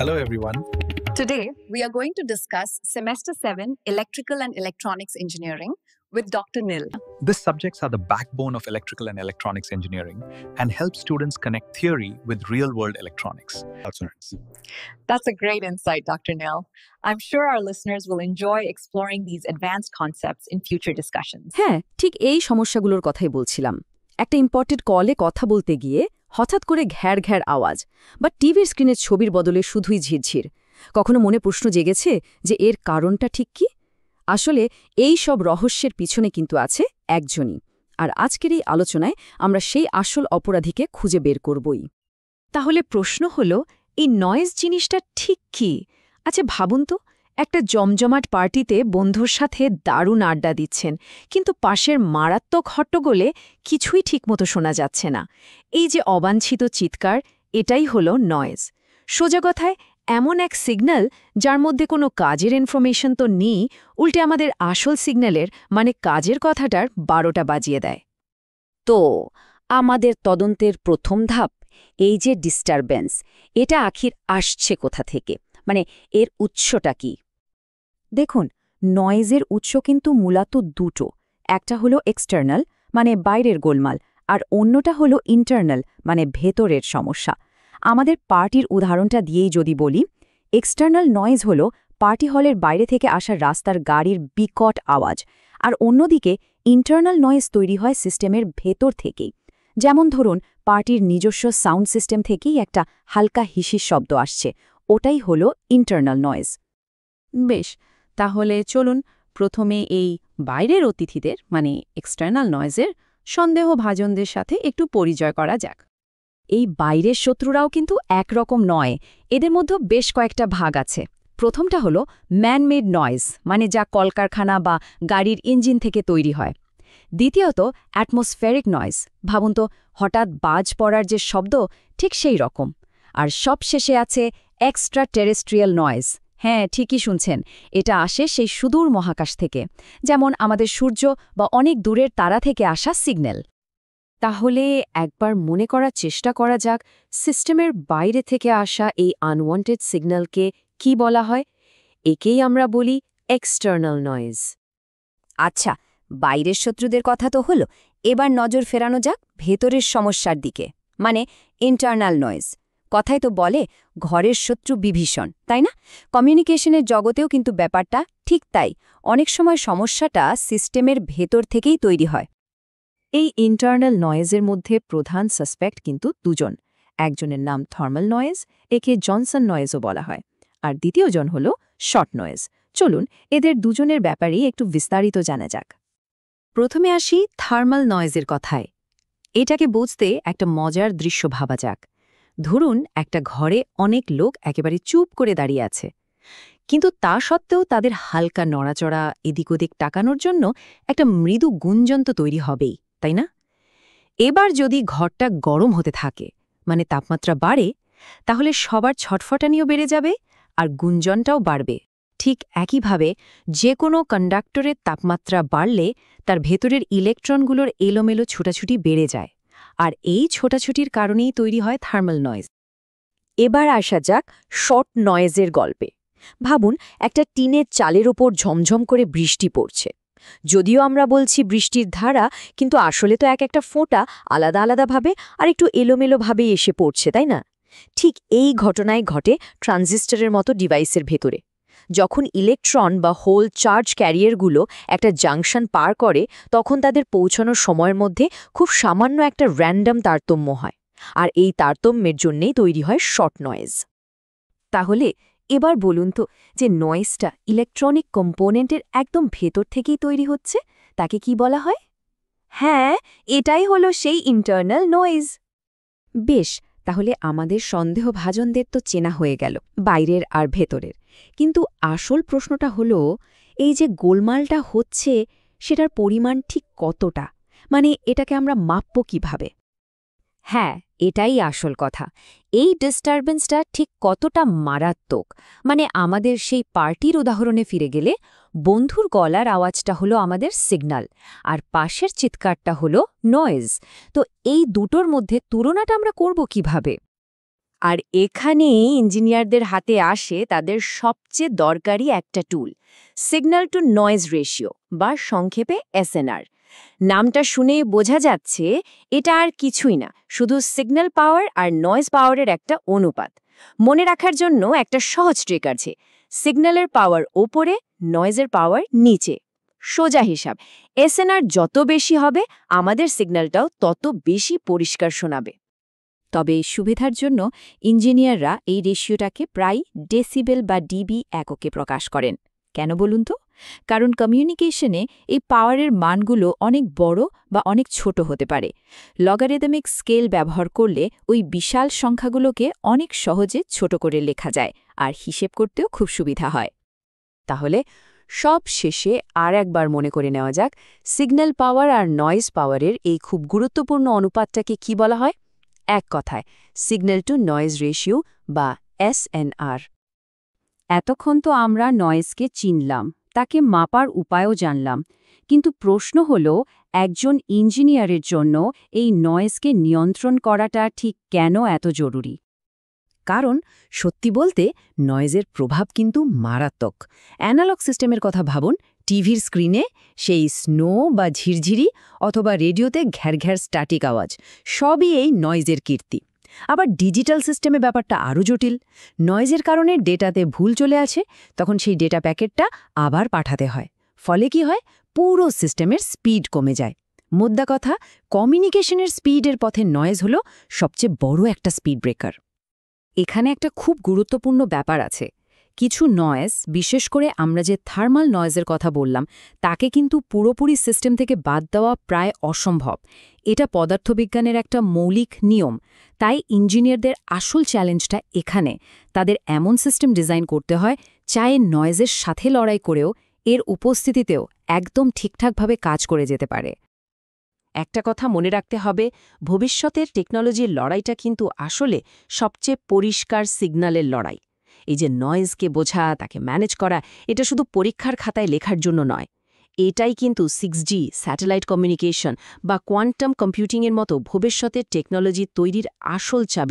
Hello, everyone. Today, we are going to discuss Semester 7 Electrical and Electronics Engineering with Dr. Nil. These subjects are the backbone of electrical and electronics engineering and help students connect theory with real-world electronics. That's a great insight, Dr. Nil. I'm sure our listeners will enjoy exploring these advanced concepts in future discussions. হ্যাঁ, ঠিক এই সমস্যাগুলোর কথাই বলছিলাম। একটা important কলে কথা বলতে গিয়ে হঠাৎ করে ঘ্যার ঘ্যার আওয়াজ বা টিভির স্ক্রিনের ছবির বদলে শুধুই ঝিরঝির। কখনো মনে প্রশ্ন জেগেছে যে এর কারণটা ঠিক কি? আসলে এই সব রহস্যের পিছনে কিন্তু আছে একজনই। আর আজকের এই আলোচনায় আমরা সেই আসল অপরাধীকে খুঁজে বের করবই। তাহলে প্রশ্ন হলো, এই নয়েজ জিনিসটা ঠিক কি? আচ্ছা ভাবুন তো, একটা জমজমাট পার্টিতে বন্ধুর সাথে দারুণ আড্ডা দিচ্ছেন, কিন্তু পাশের মারাত্মক হট্টগোলে কিছুই ঠিকমতো শোনা যাচ্ছে না। এই যে অবাঞ্ছিত চিৎকার, এটাই হলো নয়েজ। সোজা কথায় এমন এক সিগন্যাল যার মধ্যে কোনো কাজের ইনফরমেশন তো নেই, উল্টে আমাদের আসল সিগন্যালের মানে কাজের কথাটার 12টা বাজিয়ে দেয়। তো আমাদের তদন্তের প্রথম ধাপ, এই যে ডিস্টারবেন্স, এটা আখির আসছে কোথা থেকে, মানে এর উৎসটা কি? দেখুন, নয়েজের উৎস কিন্তু মূলত দুটো। একটা হলো এক্সটার্নাল, মানে বাইরের গোলমাল, আর অন্যটা হলো ইন্টারনাল, মানে ভেতরের সমস্যা। আমাদের পার্টির উদাহরণটা দিয়েই যদি বলি, এক্সটার্নাল নয়েজ হলো পার্টি হলের বাইরে থেকে আসা রাস্তার গাড়ির বিকট আওয়াজ, আর অন্যদিকে ইন্টারনাল নয়েজ তৈরি হয় সিস্টেমের ভেতর থেকেই। যেমন ধরুন, পার্টির নিজস্ব সাউন্ড সিস্টেম থেকেই একটা হালকা হিসির শব্দ আসছে, ওটাই হলো ইন্টারনাল নয়েজ। বেশ, তাহলে চলুন প্রথমে এই বাইরের অতিথিদের মানে এক্সটার্নাল নয়েজের সন্দেহভাজনদের সাথে একটু পরিচয় করা যাক। এই বাইরের শত্রুরাও কিন্তু একরকম নয়, এদের মধ্যে বেশ কয়েকটা ভাগ আছে। প্রথমটা হলো ম্যানমেড নয়েজ, মানে যা কলকারখানা বা গাড়ির ইঞ্জিন থেকে তৈরি হয়। দ্বিতীয়ত অ্যাটমসফেরিক নয়েজ, ভাবুন তো, হঠাৎ বাজ পড়ার যে শব্দ, ঠিক সেই রকম। আর সবশেষে আছে এক্সট্রা টেরেস্ট্রিয়াল নয়েজ। হ্যাঁ, ঠিকই শুনছেন, এটা আসে সেই সুদূর মহাকাশ থেকে, যেমন আমাদের সূর্য বা অনেক দূরের তারা থেকে আসা সিগন্যাল। তাহলে একবার মনে করার চেষ্টা করা যাক, সিস্টেমের বাইরে থেকে আসা এই আনওয়ান্টেড সিগন্যালকে কি বলা হয়? একেই আমরা বলি এক্সটার্নাল নয়েজ। আচ্ছা, বাইরের শত্রুদের কথা তো হলো, এবার নজর ফেরানো যাক ভেতরের সমস্যার দিকে, মানে ইন্টারনাল নয়েজ। কথাই তো বলে ঘরের শত্রু বিভীষণ, তাই না? কমিউনিকেশনের জগতেও কিন্তু ব্যাপারটা ঠিক তাই। অনেক সময় সমস্যাটা সিস্টেমের ভেতর থেকেই তৈরি হয়। এই ইন্টারনাল নয়েজের মধ্যে প্রধান সাসপেক্ট কিন্তু দুজন। একজনের নাম থার্মাল নয়েজ, একে জনসন নয়েজও বলা হয়, আর দ্বিতীয়জন হল শর্ট নয়েজ। চলুন এদের দুজনের ব্যাপারেই একটু বিস্তারিত জানা যাক। প্রথমে আসি থার্মাল নয়েজের কথায়। এটাকে বুঝতে একটা মজার দৃশ্য ভাবা যাক। ধরুন, একটা ঘরে অনেক লোক একেবারে চুপ করে দাঁড়িয়ে আছে, কিন্তু তা সত্ত্বেও তাদের হালকা নড়াচড়া, এদিক ওদিক তাকানোর জন্য একটা মৃদু গুঞ্জন তো তৈরি হবেই, তাই না? এবার যদি ঘরটা গরম হতে থাকে, মানে তাপমাত্রা বাড়ে, তাহলে সবার ছটফটানিও বেড়ে যাবে আর গুঞ্জনটাও বাড়বে। ঠিক একইভাবে যে কোনো কন্ডাক্টরের তাপমাত্রা বাড়লে তার ভেতরের ইলেকট্রনগুলোর এলোমেলো ছোটাছুটি বেড়ে যায়, আর এই ছোটাছুটির কারণেই তৈরি হয় থার্মাল নয়েজ। এবার আসা যাক শর্ট নয়েজের গল্পে। ভাবুন, একটা টিনের চালের ওপর ঝমঝম করে বৃষ্টি পড়ছে। যদিও আমরা বলছি বৃষ্টির ধারা, কিন্তু আসলে তো এক একটা ফোঁটা আলাদা আলাদাভাবে আর একটু এলোমেলোভাবেই এসে পড়ছে, তাই না? ঠিক এই ঘটনায় ঘটে ট্রানজিস্টরের মতো ডিভাইসের ভেতরে। যখন ইলেকট্রন বা হোল চার্জ ক্যারিয়ারগুলো একটা জাংশন পার করে, তখন তাদের পৌঁছানোর সময়ের মধ্যে খুব সামান্য একটা র্যান্ডম তারতম্য হয়, আর এই তারতম্যের জন্যেই তৈরি হয় শর্ট নয়েজ। তাহলে এবার বলুন তো, যে নয়েজটা ইলেকট্রনিক কম্পোনেন্টের একদম ভেতর থেকেই তৈরি হচ্ছে, তাকে কি বলা হয়? হ্যাঁ, এটাই হলো সেই ইন্টারনাল নয়েজ। বেশ, তাহলে আমাদের সন্দেহভাজনদের তো চেনা হয়ে গেল, বাইরের আর ভেতরের। কিন্তু আসল প্রশ্নটা হলো, এই যে গোলমালটা হচ্ছে, সেটার পরিমাণ ঠিক কতটা? মানে এটাকে আমরা মাপব কিভাবে? হ্যাঁ, এটাই আসল কথা। এই ডিস্টারবেন্সটা ঠিক কতটা মারাত্মক, মানে আমাদের সেই পার্টির উদাহরণে ফিরে গেলে, বন্ধুর গলার আওয়াজটা হলো আমাদের সিগন্যাল, আর পাশের চিৎকারটা হলো নয়েজ। তো এই দুটোর মধ্যে তুলনাটা আমরা করব কিভাবে? আর এখানেই ইঞ্জিনিয়ারদের হাতে আসে তাদের সবচেয়ে দরকারি একটা টুল, সিগন্যাল টু নয়েজ রেশিও বা সংক্ষেপে এসএনআর। নামটা শুনেই বোঝা যাচ্ছে এটা আর কিছুই না, শুধু সিগন্যাল পাওয়ার আর নয়েজ পাওয়ারের একটা অনুপাত। মনে রাখার জন্য একটা সহজ ট্রিক আছে, সিগন্যালের পাওয়ার ওপরে, নয়েজের পাওয়ার নিচে। সোজা হিসাব, এসএনআর যত বেশি হবে আমাদের সিগন্যালটাও তত বেশি পরিষ্কার শোনাবে। তবে সুবিধার জন্য ইঞ্জিনিয়াররা এই রেশিওটাকে প্রায় ডেসিবেল বা ডিবি এককে প্রকাশ করেন। কেন বলুন তো? কারণ কমিউনিকেশনে এই পাওয়ারের মানগুলো অনেক বড় বা অনেক ছোট হতে পারে। লগারিদমিক স্কেল ব্যবহার করলে ওই বিশাল সংখ্যাগুলোকে অনেক সহজে ছোট করে লেখা যায়, আর হিসেব করতেও খুব সুবিধা হয়। তাহলে সব শেষে আর একবার মনে করে নেওয়া যাক, সিগন্যাল পাওয়ার আর নয়েজ পাওয়ারের এই খুব গুরুত্বপূর্ণ অনুপাতটাকে কি বলা হয়? এক কথায়, সিগন্যাল টু নয়েজ রেশিও বা এসএনআর। এতক্ষণ তো আমরা নয়েজকে চিনলাম, তাকে মাপার উপায়ও জানলাম, কিন্তু প্রশ্ন হল, একজন ইঞ্জিনিয়ারের জন্য এই নয়েজকে নিয়ন্ত্রণ করাটা ঠিক কেন এত জরুরি? কারণ সত্যি বলতে নয়েজের প্রভাব কিন্তু মারাত্মক। অ্যানালগ সিস্টেমের কথা ভাবুন, টিভির স্ক্রিনে সেই স্নো বা ঝিরঝিরি অথবা রেডিওতে ঘ্যার স্ট্যাটিক আওয়াজ, সবই এই নয়েজের কীর্তি। আবার ডিজিটাল সিস্টেমে ব্যাপারটা আরও জটিল। নয়েজের কারণে ডেটাতে ভুল চলে আসে, তখন সেই ডেটা প্যাকেটটা আবার পাঠাতে হয়। ফলে কি হয়? পুরো সিস্টেমের স্পিড কমে যায়। মোদ্দা কথা, কমিউনিকেশনের স্পিডের পথে নয়েজ হলো সবচেয়ে বড় একটা স্পিড ব্রেকার। এখানে একটা খুব গুরুত্বপূর্ণ ব্যাপার আছে। কিছু নয়েজ, বিশেষ করে আমরা যে থার্মাল নয়েজের কথা বললাম, তাকে কিন্তু পুরোপুরি সিস্টেম থেকে বাদ দেওয়া প্রায় অসম্ভব। এটা পদার্থবিজ্ঞানের একটা মৌলিক নিয়ম। তাই ইঞ্জিনিয়ারদের আসল চ্যালেঞ্জটা এখানে। তাদের এমন সিস্টেম ডিজাইন করতে হয়, চাই নয়েজের সাথে লড়াই করেও এর উপস্থিতিতেও একদম ঠিকঠাকভাবে কাজ করে যেতে পারে। একটা কথা মনে রাখতে হবে, ভবিষ্যতের টেকনোলজির লড়াইটা কিন্তু আসলে সবচেয়ে পরিষ্কার সিগন্যালের লড়াই। এই যে নয়েজকে বোঝা, তাকে ম্যানেজ করা, এটা শুধু পরীক্ষার খাতায় লেখার জন্য নয়। এটাই কিন্তু 6G, স্যাটেলাইট কমিউনিকেশন বা কোয়ান্টাম কম্পিউটিংয়ের মতো ভবিষ্যতের টেকনোলজি তৈরির আসল চাবি।